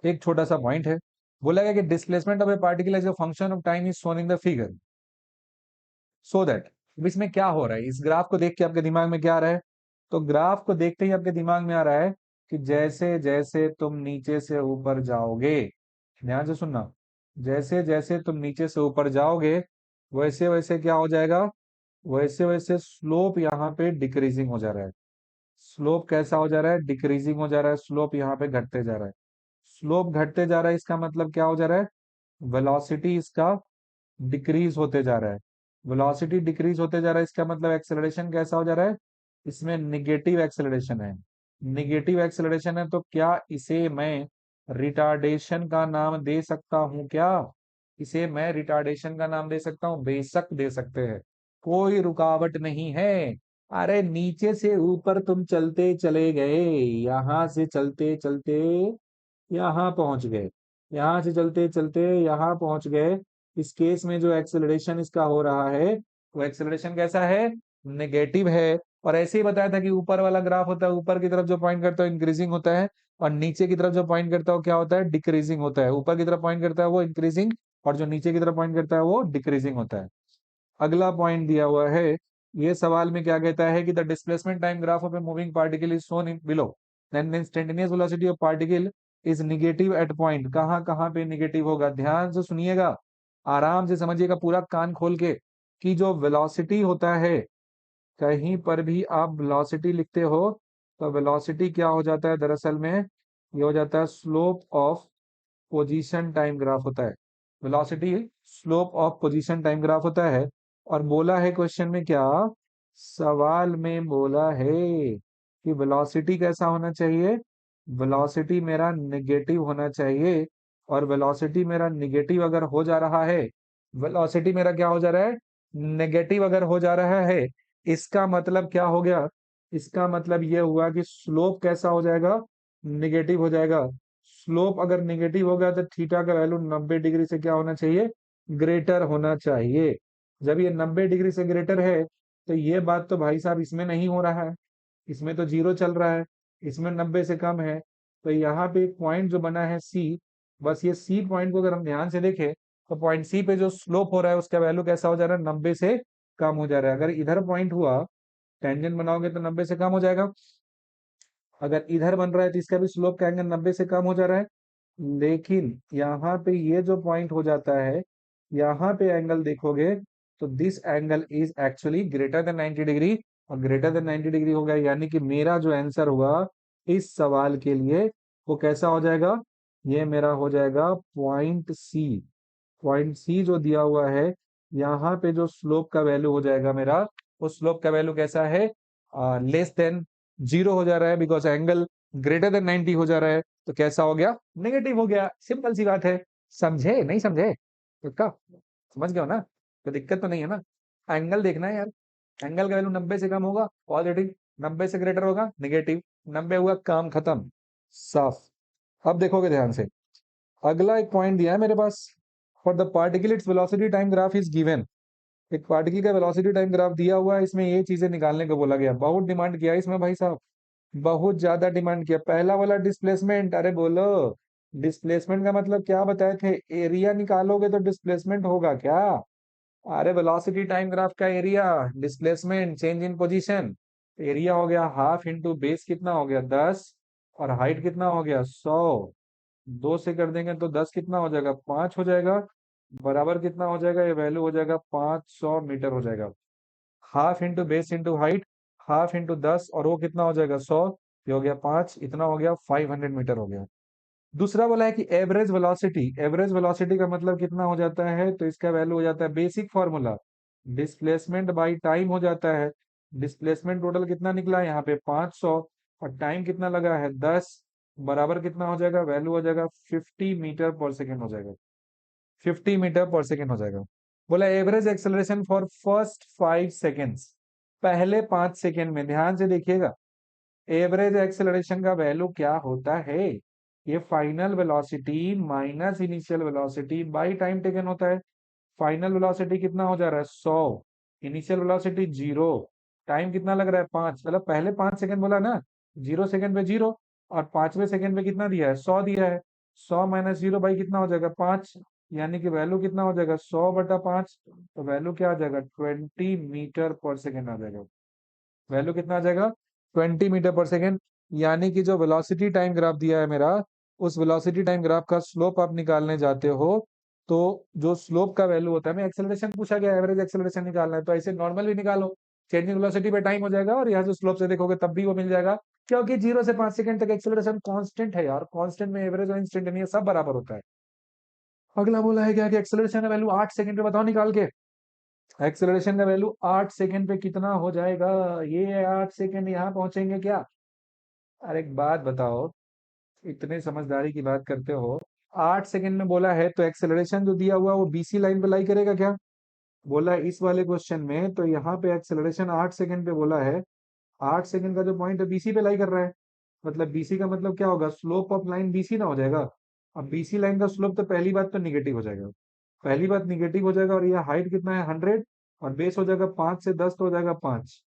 Speaker 1: एक छोटा सा पॉइंट है, बोला गया कि displacement of a particle as a function of time is shown in the figure, so that. इसमें क्या हो रहा है? इस ग्राफ को देख के आपके दिमाग में क्या आ रहा है? तो ग्राफ को देखते ही आपके दिमाग में आ रहा है कि जैसे जैसे तुम नीचे से ऊपर जाओगे, ध्यान से सुनना, जैसे जैसे तुम नीचे से ऊपर जाओगे वैसे वैसे क्या हो जाएगा? वैसे वैसे स्लोप यहाँ पे डिक्रीजिंग हो जा रहा है। स्लोप कैसा हो जा रहा है? डिक्रीजिंग हो जा रहा है। स्लोप यहाँ पे घटते जा रहा है। स्लोप घटते जा रहा है, इसका मतलब क्या हो जा रहा है? वेलोसिटी इसका डिक्रीज होते जा रहा है। वेलोसिटी डिक्रीज होते जा रहा है, इसका मतलब एक्सेलरेशन कैसा हो जा रहा है? इसमें निगेटिव एक्सेलरेशन है। निगेटिव एक्सेलरेशन है तो क्या इसे मैं रिटार्डेशन का नाम दे सकता हूं क्या? इसे मैं रिटार्डेशन का नाम दे सकता हूं, बेशक दे सकते हैं, कोई रुकावट नहीं है। अरे नीचे से ऊपर तुम चलते चले गए, यहां से चलते चलते यहाँ पहुंच गए, यहाँ से चलते चलते यहाँ पहुंच गए। इस केस में जो एक्सेलरेशन इसका हो रहा है वो एक्सेलरेशन कैसा है? नेगेटिव है। और ऐसे ही बताया था कि ऊपर वाला ग्राफ होता है, ऊपर की तरफ जो पॉइंट करता है इंक्रीजिंग होता है, और नीचे की तरफ जो पॉइंट करता है वो क्या होता है? डिक्रीजिंग होता है। ऊपर की तरफ पॉइंट करता है वो इंक्रीजिंग, और जो नीचे की तरफ पॉइंट करता है वो डिक्रीजिंग होता है। अगला पॉइंट दिया हुआ है, ये सवाल में क्या कहता है कि the displacement time graph of a moving particle is shown in below. Then the instantaneous velocity of particle is negative at point. कहाँ कहाँ पे निगेटिव होगा, ध्यान से सुनिएगा, आराम से समझिएगा, पूरा कान खोल के, कि जो वेलोसिटी होता है, कहीं पर भी आप वेलोसिटी लिखते हो तो वेलोसिटी क्या हो जाता है दरअसल में, ये हो जाता है slope of position time graph होता है। Velocity slope of position time graph होता है। और बोला है क्वेश्चन में क्या, सवाल में बोला है कि वेलोसिटी कैसा होना चाहिए, वेलोसिटी मेरा नेगेटिव होना चाहिए। और वेलोसिटी मेरा नेगेटिव अगर हो जा रहा है, वेलोसिटी मेरा क्या हो जा रहा है, नेगेटिव अगर हो जा रहा है, इसका मतलब क्या हो गया, इसका मतलब ये हुआ कि स्लोप कैसा हो जाएगा, नेगेटिव हो जाएगा। स्लोप अगर नेगेटिव हो गया तो थीटा का वैल्यू 90 डिग्री से क्या होना चाहिए, ग्रेटर होना चाहिए। जब ये 90 डिग्री से ग्रेटर है तो ये बात तो भाई साहब इसमें नहीं हो रहा है, इसमें तो जीरो चल रहा है, इसमें 90 से कम है। तो यहाँ पे एक पॉइंट जो बना है सी, बस ये सी पॉइंट को अगर हम ध्यान से देखें तो पॉइंट सी पे जो स्लोप हो रहा है उसका वैल्यू कैसा हो जा रहा है, 90 से कम हो जा रहा है। अगर इधर पॉइंट हुआ, टेंजेंट बनाओगे तो 90 से कम हो जाएगा, अगर इधर बन रहा है तो इसका भी स्लोप का एंगल 90 से कम हो जा रहा है। लेकिन यहाँ पे ये जो पॉइंट हो जाता है, यहाँ पे एंगल देखोगे तो this angle is actually greater than 90 degree, और ग्रेटर देन 90 डिग्री हो गया, यानी कि मेरा जो आंसर हुआ इस सवाल के लिए वो कैसा हो जाएगा, ये मेरा हो जाएगा पॉइंट सी। पॉइंट सी जो दिया हुआ है, यहाँ पे जो स्लोप का वैल्यू हो जाएगा मेरा, वो स्लोप का वैल्यू कैसा है, लेस देन जीरो हो जा रहा है, बिकॉज एंगल ग्रेटर देन 90 हो जा रहा है, तो कैसा हो गया, नेगेटिव हो गया। सिंपल सी बात है, समझे नहीं समझे, तो क्या समझ गए हो ना, तो दिक्कत तो नहीं है ना। एंगल देखना है यार, एंगल का वैल्यू 90 से कम होगा पॉजिटिव, 90 से ग्रेटर होगा नेगेटिव, 90 हुआ काम खत्म, साफ। अब देखोगे ध्यान से, अगला एक पॉइंट दिया है मेरे पास, for the particle its velocity time graph is given. एक पार्टिकल का वेलोसिटी टाइम ग्राफ दिया हुआ है, इसमें ये चीजें निकालने को बोला गया, बहुत डिमांड किया है इसमें भाई साहब, बहुत ज्यादा डिमांड किया। पहला वाला डिस्प्लेसमेंट, अरे बोलो, डिस्प्लेसमेंट का मतलब क्या बताए थे, एरिया निकालोगे तो डिस्प्लेसमेंट होगा क्या, अरे वेलोसिटी टाइम ग्राफ का area, displacement change in position, area हो गया हाफ इंटू बेस कितना हो गया 10, और हाइट कितना हो गया 100, 2 से कर देंगे तो 10 कितना हो जाएगा 5 हो जाएगा, बराबर कितना हो जाएगा, ये वैल्यू हो जाएगा 500 मीटर हो जाएगा। Half into base into height, half into 10, और वो कितना हो जाएगा 100, ये हो गया 5, इतना हो गया 500 मीटर हो गया। दूसरा बोला है कि एवरेज वेलोसिटी, एवरेज वेलोसिटी का मतलब कितना हो जाता है, तो इसका वैल्यू हो जाता है basic formula, displacement by time हो जाता है। डिस्प्लेसमेंट टोटल कितना निकला है यहाँ पे 500, और टाइम कितना लगा है 10, बराबर कितना हो जाएगा, वैल्यू हो जाएगा 50 मीटर पर सेकेंड हो जाएगा, 50 मीटर पर सेकेंड हो जाएगा। बोला average acceleration for first 5 seconds, पहले 5 सेकेंड में, ध्यान से देखिएगा, एवरेज एक्सेलरेशन का वैल्यू क्या होता है, ये final velocity minus initial velocity by time taken होता है। फाइनल वेलोसिटी कितना हो जा रहा है 100, इनिशियल वेलोसिटी 0, टाइम कितना लग रहा है 5, मतलब पहले 5 सेकंड बोला ना, 0 सेकंड पे 0, और 5वें सेकंड पे कितना दिया है 100 दिया है, 100 माइनस 0 बाई कितना हो जाएगा 5, यानी कि वैल्यू कितना हो जाएगा 100/5, तो वैल्यू क्या आ जाएगा 20 मीटर पर सेकेंड आ जाएगा, वैल्यू कितना आ जाएगा 20 मीटर पर सेकेंड। यानी कि जो वेलोसिटी टाइम ग्राफ दिया है मेरा, उस वेलोसिटी टाइम ग्राफ का स्लोप आप निकालने जाते हो, तो जो स्लोप का वैल्यू होता है, मैं एक्सेलरेशन पूछा गया, एवरेज एक्सेलरेशन निकालना है तो ऐसे नॉर्मल भी निकालो, चेंजिंग वेलोसिटी पे टाइम हो जाएगा, और यहाँ से स्लोप से देखोगे तब भी वो मिल जाएगा, क्योंकि 0 से 5 सेकंड तक एक्सेलरेशन कांस्टेंट है यार, कांस्टेंट में एवरेज और इंस्टेंटेनियस सब बराबर होता है। अगला बोला है क्या कि एक्सेलरेशन का वैल्यू 8 सेकंड पे बताओ निकाल के, एक्सेलरेशन का वैल्यू 8 सेकंड पे कितना हो जाएगा, ये 8 सेकंड यहाँ पहुंचेंगे क्या, अरे एक बात बताओ, इतने समझदारी की बात करते हो, 8 सेकंड में बोला है तो एक्सेलरेशन जो दिया हुआ है वो बीसी लाइन पे लाई करेगा क्या, बोला है इस वाले क्वेश्चन में, तो यहाँ पे एक्सेलरेशन 8 सेकंड पे बोला है, 8 सेकंड का जो पॉइंट है बीसी पे लाई कर रहा है, मतलब बीसी का मतलब क्या होगा, स्लोप ऑफ लाइन बीसी ना हो जाएगा। अब बीसी लाइन का स्लोप तो पहली बात तो निगेटिव हो जाएगा, पहली बात निगेटिव हो जाएगा, और यह हाइट कितना है 100, और बेस हो जाएगा 5 से 10 तो हो जाएगा 5,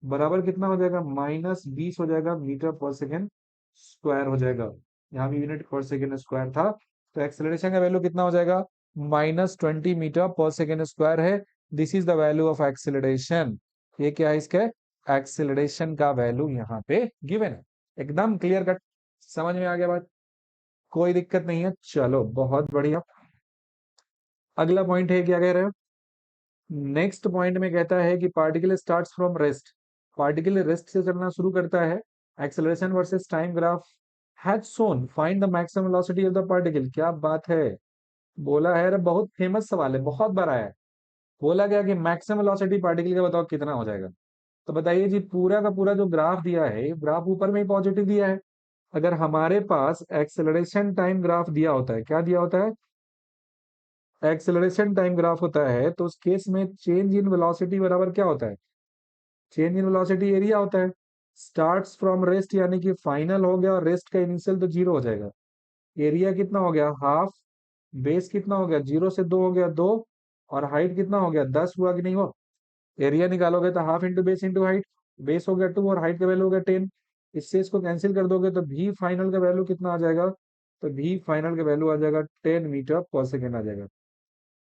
Speaker 1: बराबर कितना हो जाएगा -20 हो जाएगा मीटर पर सेकेंड स्क्वायर हो जाएगा, यहाँ भी यूनिट पर सेकेंड स्क्वायर था, तो एक्सेलरेशन का वैल्यू कितना हो जाएगा -20 मीटर पर सेकेंड स्क्वायर है। This is the value of acceleration, ये क्या है इसके, एक्सेलरेशन का वैल्यू यहाँ पे गिवन है। एकदम क्लियर कट, समझ में आ गया बात, कोई दिक्कत नहीं है। चलो बहुत बढ़िया। अगला पॉइंट है, क्या कह रहे हो? नेक्स्ट पॉइंट में कहता है कि particle starts from rest, particle rest से चलना शुरू करता है, acceleration versus time graph has shown, find the maximum velocity of the particle. क्या बात है, बोला है, अरे बहुत फेमस सवाल है, बहुत बार आया है। बोला गया कि मैक्सिमम वेलोसिटी पार्टिकल का बताओ कितना हो जाएगा। तो बताइए जी, पूरा का पूरा जो ग्राफ दिया है, ग्राफ ऊपर में ही पॉजिटिव दिया है। अगर हमारे पास एक्सेलरेशन टाइम ग्राफ दिया होता है, क्या दिया होता है, एक्सेलरेशन टाइम ग्राफ होता है, तो उस केस में चेंज इन वेलोसिटी बराबर क्या होता है, चेंज इन वेलोसिटी एरिया होता है। स्टार्ट्स फ्रॉम रेस्ट यानी कि फाइनल हो गया, और रेस्ट का इनिशियल तो जीरो हो जाएगा। एरिया कितना हो गया, हाफ, बेस कितना हो गया, 0 से 2 हो गया 2, और हाइट कितना हो गया, 10 हुआ कि नहीं हुआ। एरिया निकालोगे तो half into base into height, base हो गया 2 और हाइट का वैल्यू हो गया 10। इससे इसको कैंसिल कर दोगे तो भी फाइनल का वैल्यू कितना आ जाएगा, तो भी फाइनल का वैल्यू आ जाएगा 10 मीटर पर सेकेंड आ जाएगा।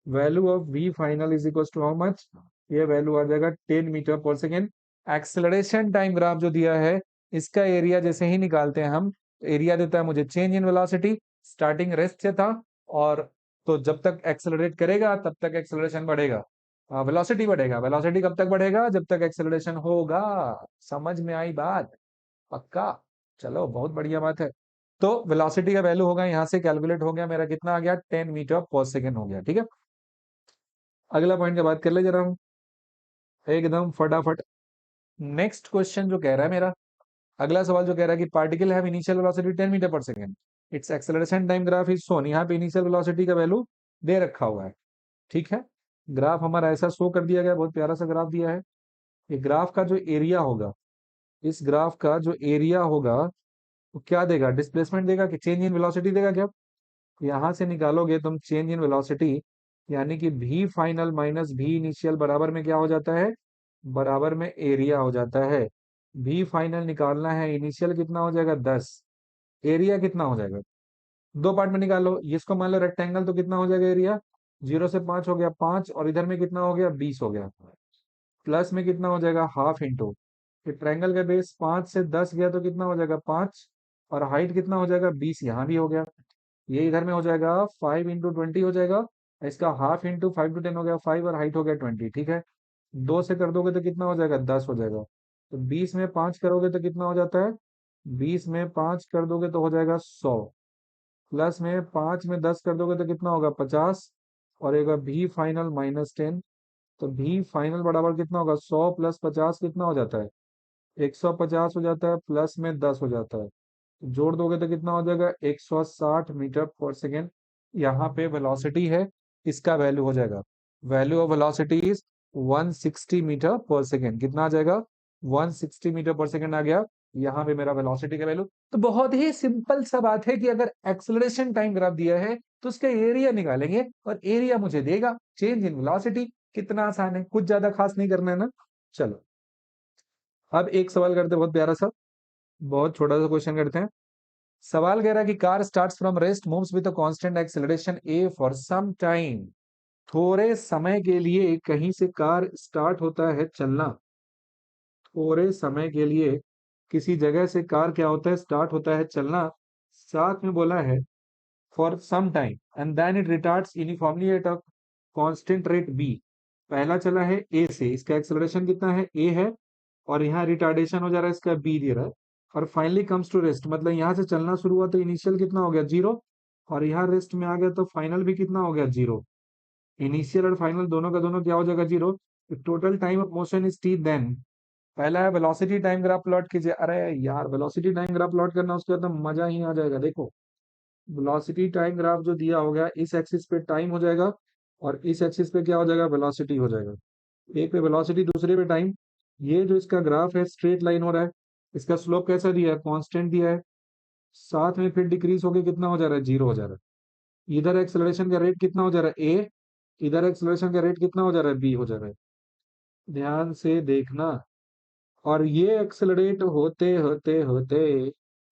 Speaker 1: Value of v final is equal to how much, ये वैल्यू आ जाएगा 10 मीटर पर सेकेंड। एक्सेलरेशन टाइम ग्राफ जो दिया है, इसका एरिया जैसे ही निकालते हैं हम, एरिया देता है मुझे change in velocity, starting rest से था, और तो जब तक एक्सेलरेट करेगा तब तक एक्सेलरेशन बढ़ेगा, वेलोसिटी बढ़ेगा। वेलोसिटी कब तक बढ़ेगा, जब तक एक्सेलरेशन होगा। समझ में आई बात, पक्का। चलो बहुत बढ़िया बात है। तो वेलोसिटी का वैल्यू होगा, यहां से कैलकुलेट हो गया मेरा, कितना आ गया, 10 मीटर पर सेकेंड हो गया। ठीक है, अगला पॉइंट की बात कर ले जरा हम, एकदम फटाफट। नेक्स्ट क्वेश्चन जो कह रहा है मेरा, अगला सवाल जो कह रहा है कि particle have initial velocity 10 metre पर second, its acceleration time graph is shown. यहाँ पे इनिशियल वेलोसिटी का वैल्यू दे रखा हुआ है। ठीक है, ग्राफ हमारा ऐसा शो कर दिया गया, बहुत प्यारा सा ग्राफ दिया है। ये ग्राफ का जो एरिया होगा, इस ग्राफ का जो एरिया होगा वो क्या देगा, डिस्प्लेसमेंट देगा कि चेंज इन वेलोसिटी देगा क्या। यहां से निकालोगे तुम चेंज इन वेलोसिटी, यानी कि भी फाइनल माइनस भी इनिशियल बराबर में क्या हो जाता है, बराबर में एरिया हो जाता है। भी फाइनल निकालना है, इनिशियल कितना हो जाएगा 10, एरिया कितना हो जाएगा, दो पार्ट में निकालो, इसको मान लो रेक्टेंगल, तो कितना हो जाएगा एरिया, 0 से 5 हो गया 5, और इधर में कितना हो गया 20 हो गया, प्लस में कितना हो जाएगा हाफ इंटू, फिर ट्रायंगल का बेस 5 से 10 गया तो कितना हो जाएगा 5, और हाइट कितना हो जाएगा 20, यहाँ भी हो गया। ये इधर में हो जाएगा 5 इंटू 20 हो जाएगा, इसका हाफ इंटू 5 to 10 हो गया 5, और हाइट हो गया 20। ठीक है, 2 से कर दोगे तो कितना हो जाएगा 10 हो जाएगा। तो 20 में 5 करोगे तो कितना हो जाता है, 20 में 5 कर दोगे तो हो जाएगा 100, प्लस में 5 में 10 कर दोगे तो कितना होगा 50, और एक भी फाइनल -10। तो भी फाइनल बराबर कितना होगा, 100 + 50 कितना हो जाता है, 150 हो जाता है, प्लस में 10 हो जाता है, जोड़ दोगे तो कितना हो जाएगा 160 मीटर पर सेकेंड। यहाँ पे वेलोसिटी है, इसका वैल्यू हो जाएगा, value of velocity is 160 metre पर सेकेंड। कितना आ जाएगा, 160 मीटर पर सेकेंड आ गया। यहाँ पे मेरा वेलोसिटी का वैल्यू। तो बहुत ही सिंपल सा बात है कि अगर एक्सेलरेशन टाइम ग्राफ दिया है तो उसका एरिया निकालेंगे, और एरिया मुझे देगा चेंज इन वेलोसिटी। कितना आसान है, कुछ ज्यादा खास नहीं करना है ना। चलो अब एक सवाल करते हैं, बहुत प्यारा सा, बहुत छोटा सा क्वेश्चन करते हैं। सवाल कह रहा है कि car starts from rest, moves with a constant acceleration A for some time. थोड़े समय के लिए कहीं से कार स्टार्ट होता है चलना, थोड़े समय के लिए किसी जगह से कार क्या होता है, स्टार्ट होता है चलना। साथ में बोला है for some time, and then it retards uniformly at a constant rate B. पहला चला है ए से, इसका एक्सेलरेशन कितना है, ए है, और यहाँ रिटार्डेशन हो जा रहा है, इसका बी दे रहा है, और फाइनली कम्स टू रेस्ट, मतलब यहाँ से चलना शुरू हुआ तो इनिशियल कितना हो गया 0, और यहाँ रेस्ट में आ गया तो फाइनल भी कितना हो गया 0। इनिशियल और फाइनल दोनों का दोनों क्या हो जाएगा 0। Total time of motion is T then. पहला है वेलोसिटी टाइम ग्राफ प्लॉट कीजिए। अरे यार, वेलोसिटी टाइम ग्राफ प्लॉट करना, उसके बाद तो मजा ही आ जाएगा। देखो, वेलोसिटी टाइम ग्राफ जो दिया हो गया, इस एक्सिस पे टाइम हो जाएगा, और इस एक्सिस पे क्या हो जाएगा, वेलोसिटी हो जाएगा। एक पे वेलोसिटी, दूसरे पे टाइम। ये जो इसका ग्राफ है स्ट्रेट लाइन हो रहा है, इसका स्लोप कैसा दिया है, कांस्टेंट दिया है। साथ में फिर डिक्रीज होके कितना हो जा रहा है, 0 हो जा रहा है। इधर एक्सेलरेशन का रेट कितना हो जा रहा है, ए, इधर एक्सेलरेशन का रेट कितना हो जा रहा है, बी हो जा रहा है। ध्यान से देखना। और ये एक्सेलरेट होते होते होते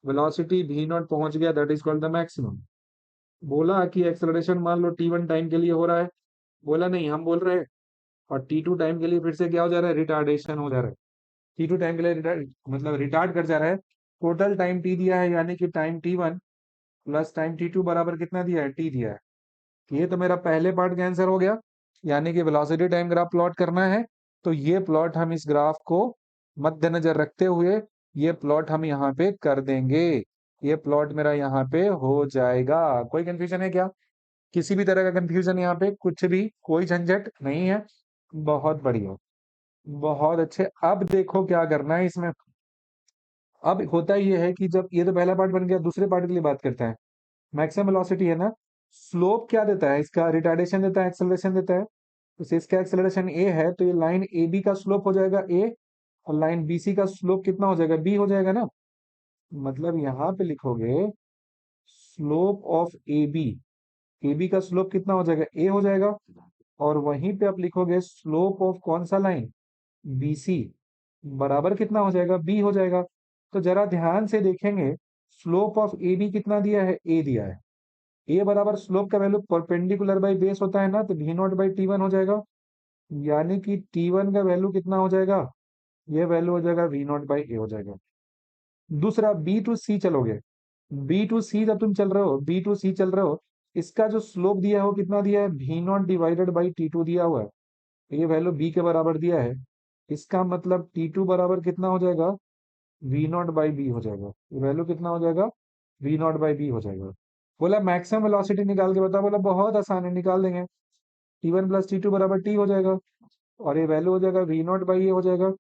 Speaker 1: वेलोसिटी भी नॉट पहुंच गया, that is called the maximum. बोला कि एक्सेलरेशन मान लो t1 टाइम के लिए हो रहा है, बोला नहीं, हम बोल रहे हैं, और t2 टाइम के लिए फिर से क्या हो जा रहा है, रिटार्डेशन हो जा रहा है। t2 टाइम के लिए मतलब रिटार्ड कर जा रहा है, टोटल टाइम टी दिया है, यानी कि time T1 plus time T2 बराबर कितना दिया है, टी दिया है। ये तो मेरा पहले पार्ट का आंसर हो गया, यानी कि वेलोसिटी टाइम ग्राफ प्लॉट करना है। तो ये प्लॉट हम इस ग्राफ को मद्देनजर रखते हुए ये प्लॉट हम यहाँ पे कर देंगे। ये प्लॉट मेरा यहाँ पे हो जाएगा। कोई कंफ्यूजन है क्या? किसी भी तरह का कंफ्यूजन यहाँ पे कुछ भी, कोई झंझट नहीं है। बहुत बढ़िया, बहुत अच्छे। अब देखो क्या करना है इसमें। अब होता ये है कि जब ये तो पहला पार्ट बन गया, दूसरे पार्ट के लिए बात करते हैं। मैक्सिमम वेलोसिटी है ना, स्लोप क्या देता है इसका, रिटार्डेशन देता है, एक्सेलरेशन देता है। तो इसका एक्सेलरेशन ए है, तो ये लाइन ए बी का स्लोप हो जाएगा ए, और लाइन बी सी का स्लोप कितना हो जाएगा, बी हो जाएगा ना। मतलब यहाँ पे लिखोगे स्लोप ऑफ ए बी का स्लोप कितना हो जाएगा, ए हो जाएगा। और वहीं पे आप लिखोगे स्लोप ऑफ कौन सा लाइन, बी सी, बराबर कितना हो जाएगा, बी हो जाएगा। तो जरा ध्यान से देखेंगे, स्लोप ऑफ ए बी कितना दिया है, ए दिया है। ए बराबर स्लोप का वैल्यू परपेंडिकुलर बाई बेस होता है ना, तो V not by T one हो जाएगा। यानी कि टी वन का वैल्यू कितना हो जाएगा, ये वैल्यू हो जाएगा वी नॉट बाई ए हो जाएगा। दूसरा बी टू सी चलोगे, बी टू सी जब तुम चल रहे हो, बी टू सी चल रहे हो, इसका जो स्लोप दिया है वो कितना दिया है, V naught divided by T two दिया हुआ है। ये वैल्यू बी के बराबर दिया है। इसका मतलब टी टू बराबर कितना हो जाएगा, वी नॉट बाई बी हो जाएगा। ये वैल्यू कितना हो जाएगा, वी नॉट बाई बी हो जाएगा। बोला मैक्सिमम वेलोसिटी निकाल के बता, बोला बहुत आसान है, निकाल देंगे। T one plus T two बराबर टी हो जाएगा, और ये वैल्यू हो जाएगा वी नॉट बाई ए हो जाएगा।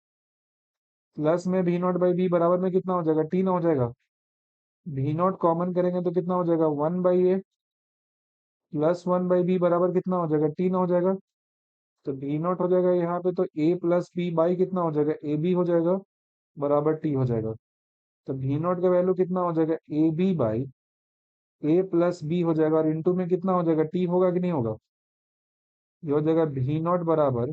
Speaker 1: प्लस में वी नॉट बाई बी बराबर में कितना हो जाएगा, टी ना हो जाएगा। वी नॉट कॉमन करेंगे तो कितना हो जाएगा, one by A, plus one by B बराबर कितना हो जाएगा, टी ना हो जाएगा। तो वी नॉट हो जाएगा यहाँ पे, तो ए प्लस बी बाई कितना हो जाएगा, ए बी हो जाएगा, बराबर टी हो जाएगा। तो वी नॉट का वैल्यू कितना हो जाएगा, A B by A plus B हो जाएगा, और इंटू में कितना हो जाएगा, टी होगा कि नहीं होगा। ये हो जाएगा वी नॉट बराबर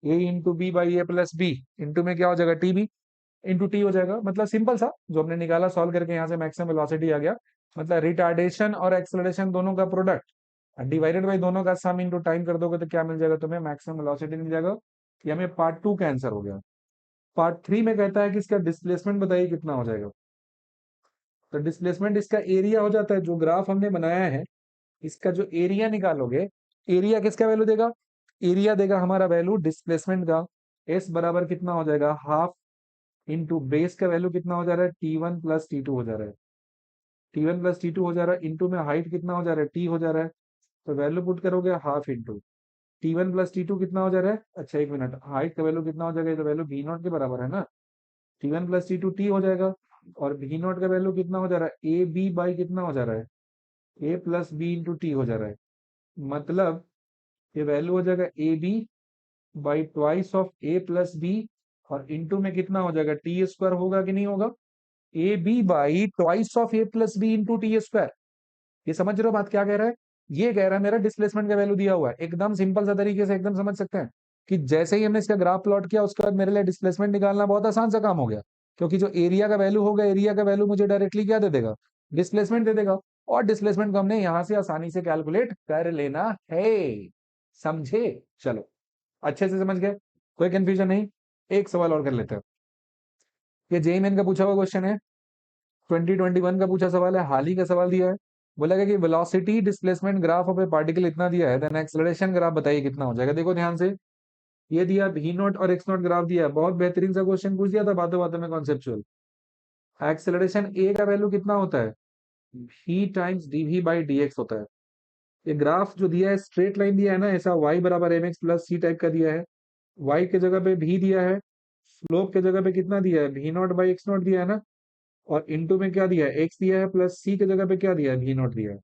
Speaker 1: A into B by A plus B, into में क्या हो जाएगा, टी बी इंटू टी हो जाएगा। मतलब सिंपल सा जो हमने निकाला सॉल्व करके, यहाँ से मैक्सिमम वेलोसिटी आ गया। मतलब रिटार्डेशन और एक्सेलरेशन दोनों का प्रोडक्ट डिवाइडेड बाई दोनों का सम इंटू टाइम कर दोगे तो क्या मिल जाएगा तुम्हें, मैक्सिमम वेलोसिटी मिल जाएगा। ये हमें पार्ट 2 का आंसर हो गया। पार्ट 3 में कहता है कि इसका डिस्प्लेसमेंट बताइए कितना हो जाएगा। तो डिस्प्लेसमेंट इसका एरिया हो जाता है, जो ग्राफ हमने बनाया है इसका जो एरिया निकालोगे, एरिया किसका वैल्यू देगा, एरिया देगा हमारा वैल्यू डिस्प्लेसमेंट का। एस बराबर कितना हो जाएगा, हाफ इंटू बेस का वैल्यू कितना हो जा रहा है, T one plus T two हो जा रहा है। T one plus T two हो जा रहा है, इंटू में हाइट कितना हो जा रहा है, टी हो जा रहा है। तो वैल्यू पुट करोगे half into T one plus T two कितना हो जा रहा है, अच्छा एक मिनट, हाइट का वैल्यू कितना हो जाएगा, ये तो वैल्यू वी नॉट के बराबर है ना। T one plus T two T हो जाएगा, और वी नॉट का वैल्यू कितना हो जा रहा है, ए बी बाई कितना हो जा रहा है, A plus B into T हो जा रहा है। मतलब ये वैल्यू हो जाएगा A B by twice of A plus B, और इंटू में कितना हो जाएगा, टी स्क्वायर होगा कि नहीं होगा, A B by twice of A plus B into T square. ये समझ रहे हो बात क्या कह रहा है, ये कह रहा है मेरा डिस्प्लेसमेंट का वैल्यू दिया हुआ है। एकदम सिंपल सा तरीके से एकदम समझ सकते हैं कि जैसे ही हमने इसका ग्राफ प्लॉट किया उसके बाद मेरे लिए डिस्प्लेसमेंट निकालना बहुत आसान सा काम हो गया। क्योंकि जो एरिया का वैल्यू होगा, एरिया का वैल्यू मुझे डायरेक्टली क्या दे देगा, डिस्प्लेसमेंट दे देगा। और डिस्प्लेसमेंट को हमने यहां से आसानी से कैलकुलेट कर लेना है। समझे, चलो अच्छे से समझ गए, कोई कंफ्यूजन नहीं। एक सवाल और कर लेते हैं। ये जेई मेन का पूछा हुआ क्वेश्चन है, 2021 का पूछा सवाल है, हाल ही का सवाल दिया है। बोला गया कि velocity displacement graph of a particle इतना दिया है, देन एक्सेलरेशन ग्राफ बताइए कितना हो जाएगा। देखो ध्यान से, ये दिया वी नॉट और एक्स नॉट ग्राफ दिया है, बहुत बेहतरीन सा क्वेश्चन पूछ दिया था बातों बातों में कॉन्सेप्चुअल। एक्सेलरेशन ए का वैल्यू कितना होता है, v times dv by dx होता है। ये ग्राफ जो दिया है स्ट्रेट लाइन दिया है ना, ऐसा y बराबर M X plus C type का दिया है। y के जगह पे v दिया है, स्लोप के जगह पे कितना दिया है, v not by X naught दिया है ना, और इनटू में क्या दिया है, x दिया है, प्लस c के जगह पे क्या दिया है, v नॉट दिया है।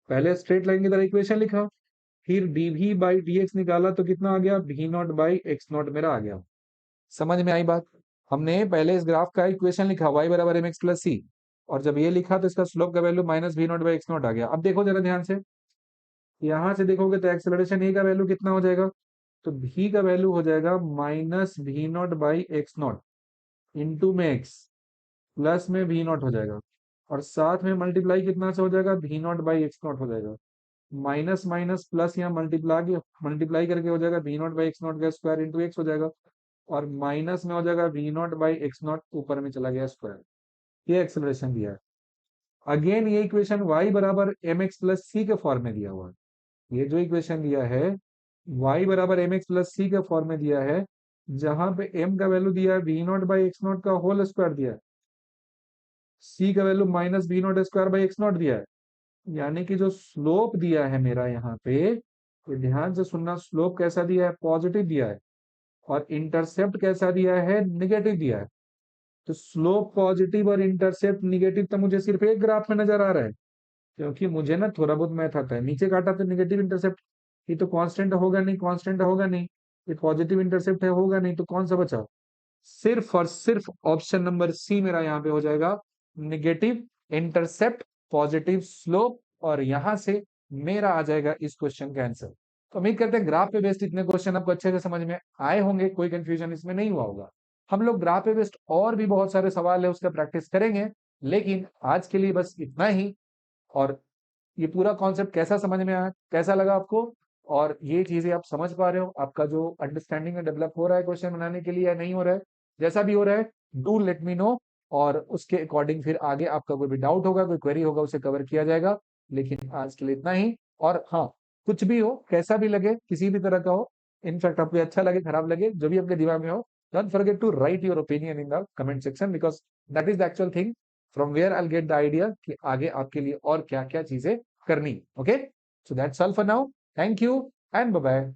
Speaker 1: पहले स्ट्रेट लाइन की तरह इक्वेशन लिखा, फिर dv बाई dx निकाला तो कितना आ गया, v not by X not मेरा आ गया। समझ में आई बात। हमने पहले इस ग्राफ का इक्वेशन लिखा y बराबर एम एक्स प्लस सी, और जब ये लिखा तो इसका स्लोप का value minus V not by X not आ गया। अब देखो जरा ध्यान से, यहां से देखोगे तो एक्सेलरेशन ए का वैल्यू कितना हो जाएगा, तो v का वैल्यू हो जाएगा minus V not by X naught, into में x, प्लस में वी नॉट हो जाएगा, और साथ में मल्टीप्लाई कितना से हो जाएगा, V not by X naught हो जाएगा। माइनस माइनस प्लस यहाँ मल्टीप्लाई मल्टीप्लाई करके हो जाएगा V not by X naught का स्क्वायर इंटू एक्स हो जाएगा, और माइनस में हो जाएगा V not by X naught, ऊपर में चला गया स्क्वायर। ये एक्सेलरेशन दिया है। अगेन ये इक्वेशन y बराबर mx प्लस सी के फॉर्म में दिया हुआ है। ये जो इक्वेशन दिया है y बराबर mx प्लस सी के फॉर्म में दिया है, जहां पे m का वैल्यू दिया है V not by X naught का होल स्क्वायर दिया है, c का value minus V naught square by X naught दिया है। यानी कि जो स्लोप दिया है मेरा यहाँ पे, तो ध्यान से सुनना, स्लोप कैसा दिया है, पॉजिटिव दिया है, और इंटरसेप्ट कैसा दिया है, निगेटिव दिया है। तो स्लोप पॉजिटिव और इंटरसेप्ट निगेटिव तो मुझे सिर्फ एक ग्राफ में नजर आ रहा है, क्योंकि मुझे ना थोड़ा बहुत मैथ आता है। नीचे काटा तो निगेटिव इंटरसेप्ट, ये तो कांस्टेंट होगा नहीं, कांस्टेंट होगा नहीं। ये पॉजिटिव इंटरसेप्ट है, होगा नहीं, तो कौन सा बचा, सिर्फ और सिर्फ ऑप्शन नंबर सी मेरा यहाँ पे हो जाएगा, निगेटिव इंटरसेप्ट पॉजिटिव स्लोप, और यहां से मेरा आ जाएगा इस क्वेश्चन का आंसर। तो उम्मीद करते हैं ग्राफ पे बेस्ड इतने क्वेश्चन आपको अच्छे से समझ में आए होंगे, कोई कंफ्यूजन इसमें नहीं हुआ होगा। हम लोग ग्राफ पे बेस्ड और भी बहुत सारे सवाल है उसका प्रैक्टिस करेंगे, लेकिन आज के लिए बस इतना ही। और ये पूरा कॉन्सेप्ट कैसा समझ में आया, कैसा लगा आपको, और ये चीजें आप समझ पा रहे हो, आपका जो अंडरस्टैंडिंग डेवलप हो रहा है क्वेश्चन बनाने के लिए या नहीं हो रहा है, जैसा भी हो रहा है डू लेट मी नो, और उसके अकॉर्डिंग फिर आगे आपका कोई भी डाउट होगा, कोई क्वेरी होगा, उसे कवर किया जाएगा। लेकिन आज के लिए इतना ही। और हाँ, कुछ भी हो, कैसा भी लगे, किसी भी तरह का हो, इनफैक्ट आपको अच्छा लगे, खराब लगे, जो भी आपके दिमाग में हो, don't forget to write your opinion in the comment section, because that is the actual thing from where I get the idea कि आगे आपके लिए और क्या क्या चीजें करनी। Okay, so that's all for now. Thank you and bye bye.